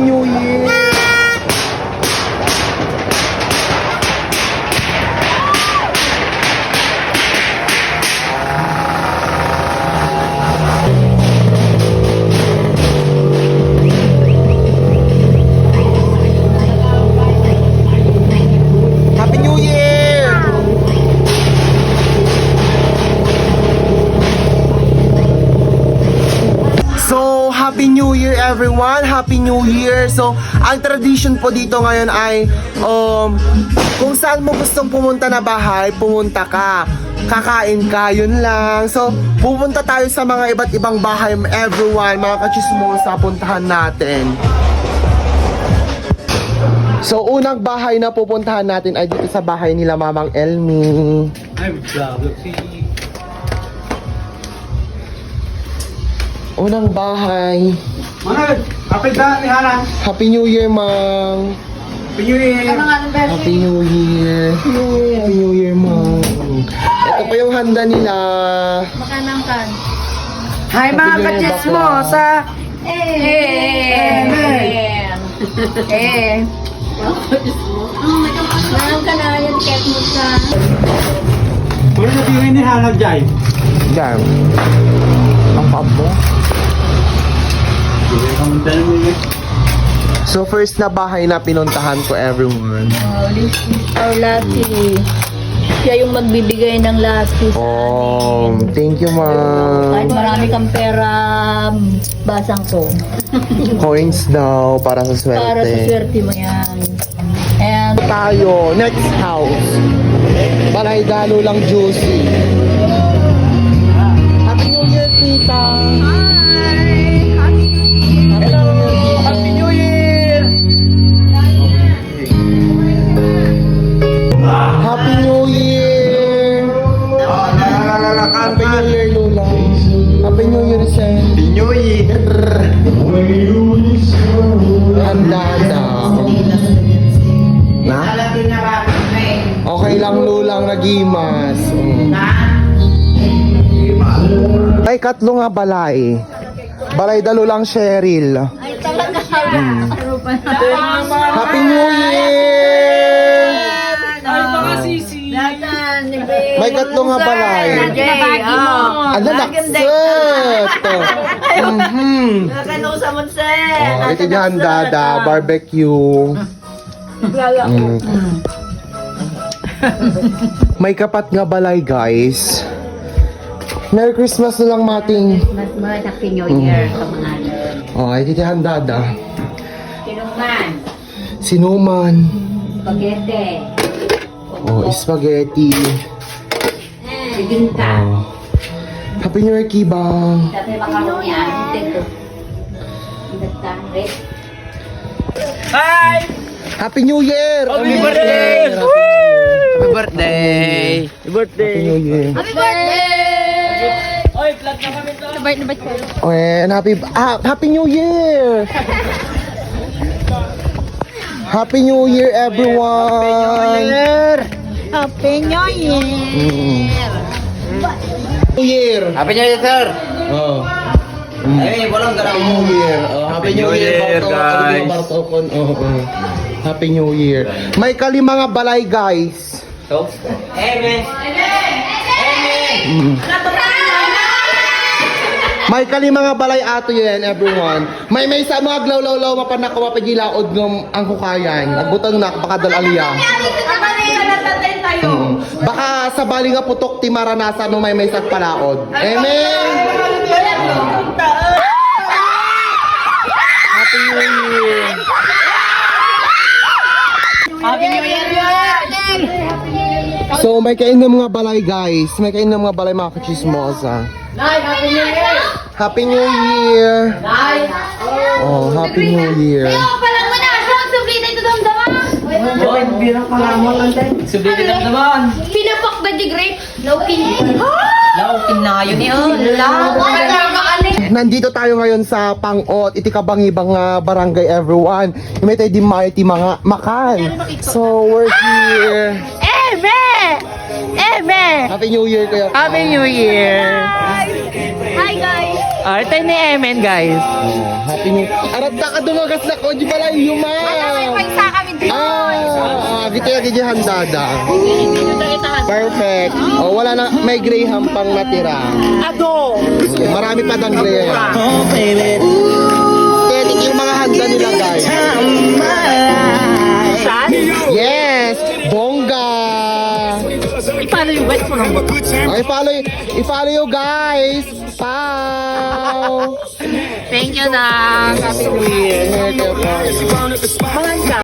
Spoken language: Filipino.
New Year! Happy New Year! So, Happy New Year everyone! Happy New Year! So, ang tradition po dito ngayon ay kung saan mo gustong pumunta na bahay, pumunta ka. Kakain ka, yun lang. So, pupunta tayo sa mga iba't ibang bahay everyone, mga kachismosa, puntahan natin. So, unang bahay na pupuntahan natin ay dito sa bahay nila Mamang Elmi. Unang bahay. Manod, kapit ba ni Hanan? Happy New Year, Mang. Happy New Year. Happy New Year. Happy New Year, Mang. Ito pa yung handa nila. Makanang kan. Hi mga Happy New Year, kachismosa! Meron ka na yung cake mo sa... Ano na tingin ni Hanan dyan? Yan. Ang pabo. So, first na bahay na pinuntahan ko everyone. This is our lucky. Siya yung magbibigay ng lucky. Oh, thank you, Kahit Ma'am. marami kang pera, basang ko. Coins daw para sa swerte. Para sa swerte mo yan. And Tayo, next house. Balay Dalo lang juicy. Happy New Year, tita. Happy New Year! Happy New Year! Happy New Year, Lula. Happy New Year, Sen. Happy New Year! Handa na. Na? Okay lang, Lulang nagimas. Ay, katlo nga balay. Balay Dalo lang, Cheryl. ay talaga. Happy New Year! May katlo nga balay. Ano, nakset! Oh, ito dyan, dada, barbecue. May kapat nga balay, guys. Merry Christmas na lang, Mating. Mas Happy New Year sa mga Oh, ito dyan, dada. Sinuman, Sinuman. spaghetti, Oh, spaghetti. bibingka. Oh. Happy New Year, Kibang. Tapi makaroni ito. Hi! Happy New Year! Happy birthday! Happy birthday! Happy New Year! Happy birthday! Oy, vlog na kami to! Nabait ko. And Happy New Year! Happy New Year, everyone! Happy New Year! New Year! Happy New Year, sir! Oh. Ay, walang Happy New Year! Oh, Happy New Year, guys. Happy New Year! May kalima nga balay, guys. So, Amen! May kalima nga balay ato yan, everyone. May sa mga glaw-law-law mapanako mapagilaod ng ang hukayan. Nagbutang na baka dalaliya. Baka sa bali nga putok ti maranasan no may sa palaod. Amen. Happy New Year. Happy New Year! So may kainom mga balay, guys. May kainom mga balay mga kachismosa. Happy New Year! Happy New Year. Oh, Happy New Year. Palang mo na! Sublita ito damdaman! Sublitin lang naman! Pinapak ba di grape? Laukin. Laukin na yun yun! Nandito tayo ngayon sa Pangot, iti kabangibang barangay everyone. May tayo di mga makan. So we're here. Eme! Happy New Year, Kuya Pao. Happy New Year! Hi guys! Ito ni Emen, guys. Happy New Year. Arat na ka dumagas na ko, di pala yung May isa kami dito. gitu ya gigi handada. Perfect. Oh, wala na, may graham pang natira. Ado! Marami pa dang graham. Aesthetic yung mga handa nila, guys. Saan? Yes! Bongga! Paano yung wet mo lang? Okay, i-follow you guys! Pow! Thank you na. Happy New Year. Okay, okay. Mahal ka.